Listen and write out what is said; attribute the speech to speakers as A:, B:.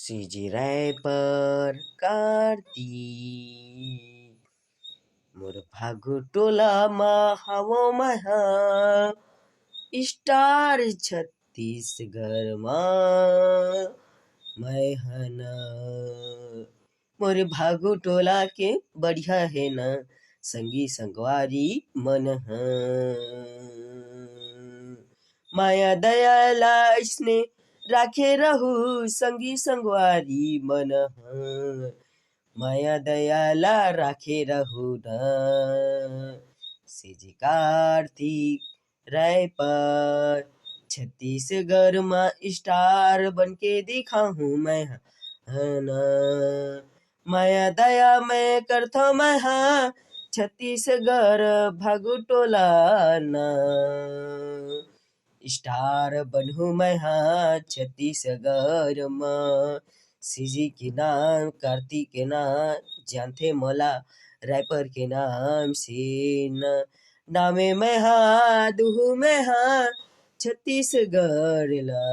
A: CG राय पर कार्तिक मोर भागु टोलामा हावामा star छत्तीसगढ़मा मैं हन मोर भागु टोला के बढ़िया है न संगी संगवारी मन माया दयाला इसने राखे रहू संगी संगवारी मन माया दयाला राखे रहू न सीजी कार्तिक राय पर छत्तीसगढ़ में स्टार बनके दिखाऊं मैं माया दया मैं करता मैं छत्तीसगढ़ भागु टोला ना स्टार बनहूँ मैं छत्तीसगढ़ में सीजी के नाम कार्तिक के नाम जानथे मोला रायपर के नाम से नामे में दुहू में छत्तीसगढ़ ला